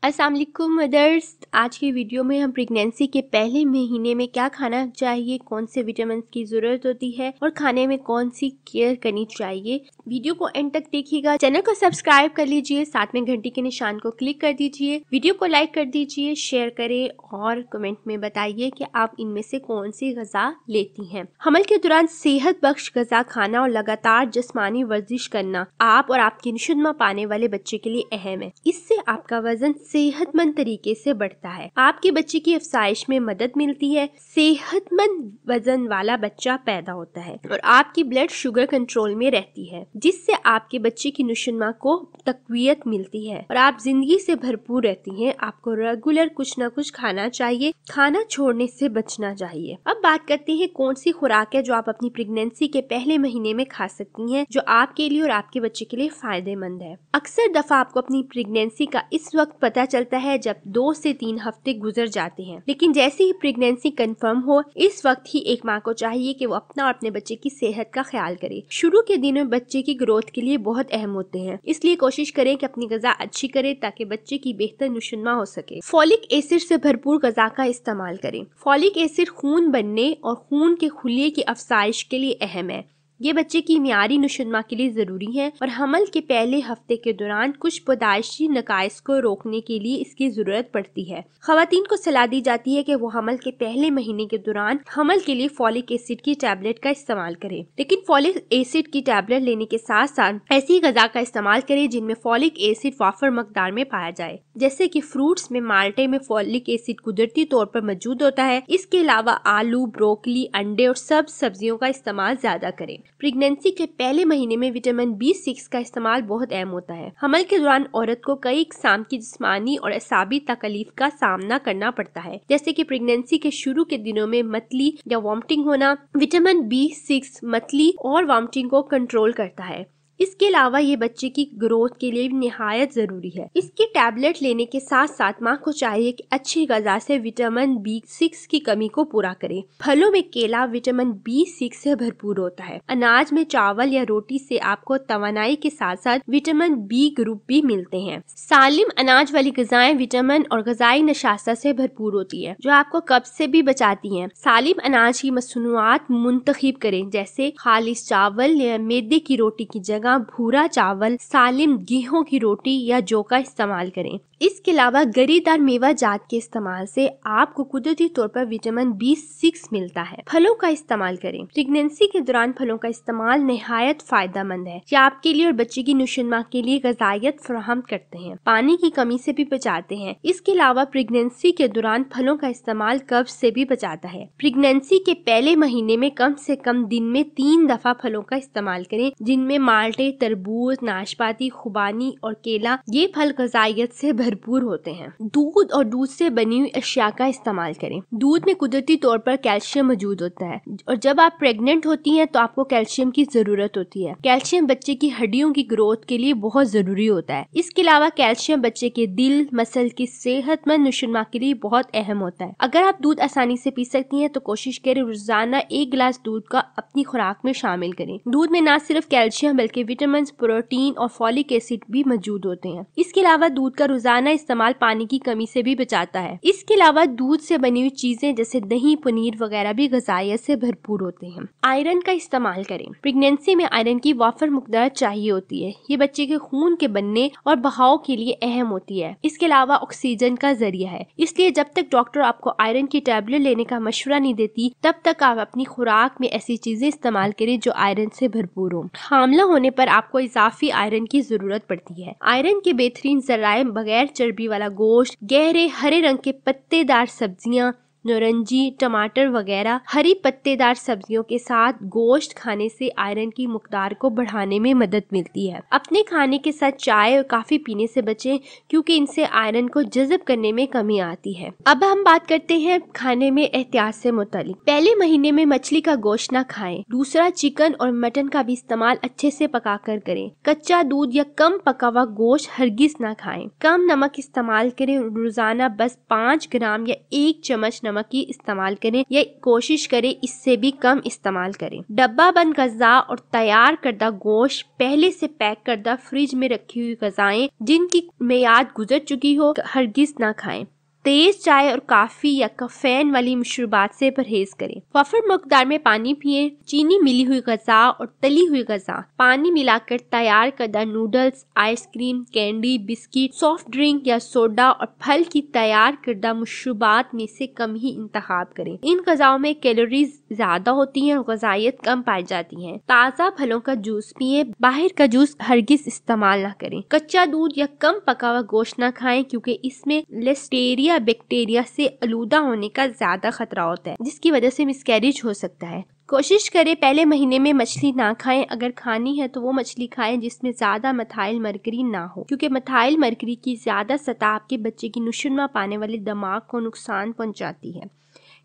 अस्सलाम वालेकुम मदर्स। आज की वीडियो में हम प्रेगनेंसी के पहले महीने में क्या खाना चाहिए, कौन से विटामिन की ज़रूरत होती है और खाने में कौन सी केयर करनी चाहिए। वीडियो को एंड तक देखिएगा। चैनल को सब्सक्राइब कर लीजिए, साथ में घंटी के निशान को क्लिक कर दीजिए। वीडियो को लाइक कर दीजिए, शेयर करें और कमेंट में बताइए कि आप इनमें से कौन सी गज़ा लेती हैं। हमल के दौरान सेहत बख्श गज़ा खाना और लगातार जिस्मानी वर्जिश करना आप और आपकी नशुदमा पाने वाले बच्चे के लिए अहम है। इससे आपका वजन सेहतमंद तरीके से बढ़ता है, आपके बच्चे की अफसाइश में मदद मिलती है, सेहतमंद वजन वाला बच्चा पैदा होता है और आपकी ब्लड शुगर कंट्रोल में रहती है, जिससे आपके बच्चे की नशुनमा को तकवीयत मिलती है और आप जिंदगी से भरपूर रहती हैं। आपको रेगुलर कुछ ना कुछ खाना चाहिए, खाना छोड़ने से बचना चाहिए। अब बात करते हैं कौन सी खुराक है जो आप अपनी प्रेगनेंसी के पहले महीने में खा सकती हैं, जो आपके लिए और आपके बच्चे के लिए फायदेमंद है। अक्सर दफा आपको अपनी प्रेगनेंसी का इस वक्त पता चलता है जब 2 से 3 हफ्ते गुजर जाते हैं, लेकिन जैसे ही प्रेगनेंसी कंफर्म हो, इस वक्त ही एक माँ को चाहिए कि वो अपना और अपने बच्चे की सेहत का ख्याल करे। शुरू के दिनों में बच्चे की ग्रोथ के लिए बहुत अहम होते हैं, इसलिए कोशिश करें कि अपनी गज़ा अच्छी करें ताकि बच्चे की बेहतर नशुनमा हो सके। फॉलिक एसिड से भरपूर गज़ा का इस्तेमाल करें। फॉलिक एसिड खून बनने और खून के खुलिये की अफसाइश के लिए अहम है। ये बच्चे की मियारी नशुनमा के लिए जरूरी है और हमल के पहले हफ्ते के दौरान कुछ पैदाइशी नकाइस को रोकने के लिए इसकी जरूरत पड़ती है। खवातीन को सलाह दी जाती है कि वो हमल के पहले महीने के दौरान हमल के लिए फॉलिक एसिड की टैबलेट का इस्तेमाल करें, लेकिन फॉलिक एसिड की टैबलेट लेने के साथ साथ ऐसी गज़ा का इस्तेमाल करें जिनमें फॉलिक एसिड वाफर मकदार में पाया जाए, जैसे कि फ्रूट्स में माल्टे में फॉलिक एसिड कुदरती तौर पर मौजूद होता है। इसके अलावा आलू, ब्रोकली, अंडे और सब सब्जियों का इस्तेमाल ज्यादा करें। प्रेगनेंसी के पहले महीने में विटामिन B6 का इस्तेमाल बहुत अहम होता है। हमल के दौरान औरत को कई किस्म की जिस्मानी और असाबी तकलीफ का सामना करना पड़ता है, जैसे कि प्रेगनेंसी के शुरू के दिनों में मतली या वॉमिटिंग होना। विटामिन B6 मतली और वॉमिटिंग को कंट्रोल करता है। इसके अलावा ये बच्चे की ग्रोथ के लिए भी निहायत जरूरी है। इसकी टैबलेट लेने के साथ साथ माँ को चाहिए कि अच्छी गज़ा से विटामिन B6 की कमी को पूरा करे। फलों में केला विटामिन B6 से भरपूर होता है। अनाज में चावल या रोटी से आपको तवानाई के साथ साथ विटामिन B ग्रुप भी मिलते हैं। सालिम अनाज वाली गज़ाएं विटामिन और गज़ाई नशास्ता से भरपूर होती है, जो आपको कब्ज से भी बचाती है। सालिम अनाज की मसनूआत मुंतखब करें, जैसे खालिस चावल या मैदे की रोटी की जगह भूरा चावल, सालिम गेहूं की रोटी या जौ का इस्तेमाल करें। इसके अलावा गरीदार मेवा जात के इस्तेमाल से आपको कुदरती तौर पर विटामिन B6 मिलता है। फलों का इस्तेमाल करें। प्रेगनेंसी के दौरान फलों का इस्तेमाल निहायत फायदेमंद है, ये आपके लिए और बच्चे की नशुनमा के लिए ग़िज़ायत फराहम करते हैं, पानी की कमी से भी बचाते हैं। इसके अलावा प्रेगनेंसी के दौरान फलों का इस्तेमाल कब्ज से भी बचाता है। प्रेगनेंसी के पहले महीने में कम से कम दिन में 3 दफा फलों का इस्तेमाल करें, जिनमें माल्टे, तरबूज, नाशपाती, खुबानी और केला। ये फल ग़िज़ायत से भरपूर होते हैं। दूध और दूध से बनी हुई अशिया का इस्तेमाल करें। दूध में कुदरती तौर पर कैल्शियम मौजूद होता है और जब आप प्रेग्नेंट होती हैं तो आपको कैल्शियम की जरूरत होती है। कैल्शियम बच्चे की हड्डियों की ग्रोथ के लिए बहुत जरूरी होता है। इसके अलावा कैल्शियम बच्चे के दिल, मसल की सेहतमंद नशुनमा के लिए बहुत अहम होता है। अगर आप दूध आसानी से पी सकती हैं तो कोशिश करें रोजाना 1 गिलास दूध का अपनी खुराक में शामिल करें। दूध में न सिर्फ कैल्शियम बल्कि विटामिन, प्रोटीन और फॉलिक एसिड भी मौजूद होते हैं। इसके अलावा दूध का रोजाना इस्तेमाल पानी की कमी से भी बचाता है। इसके अलावा दूध से बनी हुई चीजें जैसे दही, पनीर वगैरह भी ग़िज़ायत से भरपूर होते हैं। आयरन का इस्तेमाल करें। प्रेगनेंसी में आयरन की वाफर मकदार चाहिए होती है। ये बच्चे के खून के बनने और बहाव के लिए अहम होती है। इसके अलावा ऑक्सीजन का जरिया है, इसलिए जब तक डॉक्टर आपको आयरन की टैबलेट लेने का मशवरा नहीं देती, तब तक आप अपनी खुराक में ऐसी चीजें इस्तेमाल करें जो आयरन से भरपूर हो। हामला होने पर आपको इजाफी आयरन की जरूरत पड़ती है। आयरन के बेहतरीन जराए बगैर चर्बी वाला गोश्त, गहरे हरे रंग के पत्तेदार सब्जियां, नारंगी, टमाटर वगैरह हरी पत्तेदार सब्जियों के साथ गोश्त खाने से आयरन की मकदार को बढ़ाने में मदद मिलती है। अपने खाने के साथ चाय और कॉफी पीने से बचें, क्योंकि इनसे आयरन को जज़ब करने में कमी आती है। अब हम बात करते हैं खाने में एहतियात से मुतालिक। पहले महीने में मछली का गोश्त न खाएं। दूसरा, चिकन और मटन का भी इस्तेमाल अच्छे से पका कर करें। कच्चा दूध या कम पका हुआ गोश्त हरगिज न खाएं। कम नमक इस्तेमाल करें। रोजाना बस 5 ग्राम या 1 चम्मच नमक की इस्तेमाल करें या कोशिश करें इससे भी कम इस्तेमाल करें। डब्बा बंद ग़ज़ा और तैयार करदा गोश्त, पहले से पैक करदा फ्रिज में रखी हुई ग़ज़ाएं जिनकी मियाद गुजर चुकी हो हरगिज़ ना खाएं। तेज चाय और काफी या कैफीन वाली मशरूबात से परहेज करें। वफर मकदार में पानी पिएं। चीनी मिली हुई ग़ज़ा और तली हुई ग़ज़ा, पानी मिलाकर तैयार करदा noodles, ice cream, candy, biscuit, soft drink या सोडा और फल की तैयार करदा मशरूबात में से कम ही इंतखाब करें। इन ग़ज़ाओं में कैलोरीज ज्यादा होती हैं और ग़ज़ाइयत कम पाई जाती है। ताज़ा फलों का जूस पिए। बाहर का जूस हरगिज़ इस्तेमाल न करें। कच्चा दूध या कम पका हुआ गोश्त न खाएं क्योंकि इसमें लिस्टेरिया बैक्टीरिया से आलूदा होने का ज्यादा खतरा होता है, जिसकी वजह से मिसकैरेज हो सकता है। कोशिश करें पहले महीने में मछली ना खाएं। अगर खानी है तो वो मछली खाएं जिसमें ज्यादा मिथाइल मरकरी ना हो, क्योंकि मिथाइल मरकरी की ज्यादा सतह आपके बच्चे की नशोनुमा पाने वाले दिमाग को नुकसान पहुंचाती है।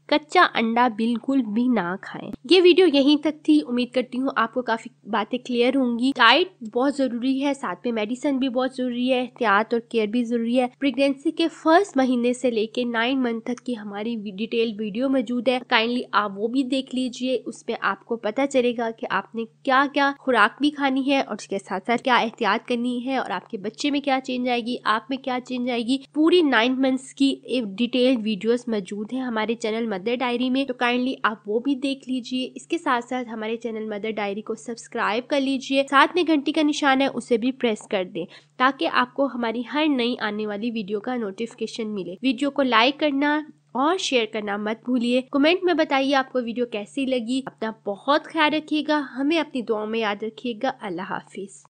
कच्चा अंडा बिल्कुल भी ना खाएं। ये वीडियो यहीं तक थी। उम्मीद करती हूँ आपको काफी बातें क्लियर होंगी। डाइट बहुत जरूरी है, साथ में मेडिसिन भी बहुत जरूरी है, एहतियात और केयर भी जरूरी है। प्रेगनेंसी के फर्स्ट महीने से लेके 9 मंथ तक की हमारी डिटेल वीडियो मौजूद है, काइंडली आप वो भी देख लीजिए। उसमें आपको पता चलेगा कि आपने क्या क्या खुराक भी खानी है और उसके साथ साथ क्या एहतियात करनी है और आपके बच्चे में क्या चेंज आएगी, आप में क्या चेंज आएगी। पूरी 9 मंथ्स की डिटेल वीडियोस मौजूद है हमारे चैनल मदर डायरी में, तो काइंडली आप वो भी देख लीजिए। इसके साथ साथ हमारे चैनल मदर डायरी को सब्सक्राइब कर लीजिए, साथ में घंटी का निशान है उसे भी प्रेस कर दें ताकि आपको हमारी हर नई आने वाली वीडियो का नोटिफिकेशन मिले। वीडियो को लाइक करना और शेयर करना मत भूलिए। कमेंट में बताइए आपको वीडियो कैसी लगी। अपना बहुत ख्याल रखिएगा, हमें अपनी दुआओं में याद रखिएगा। अल्लाह हाफिज।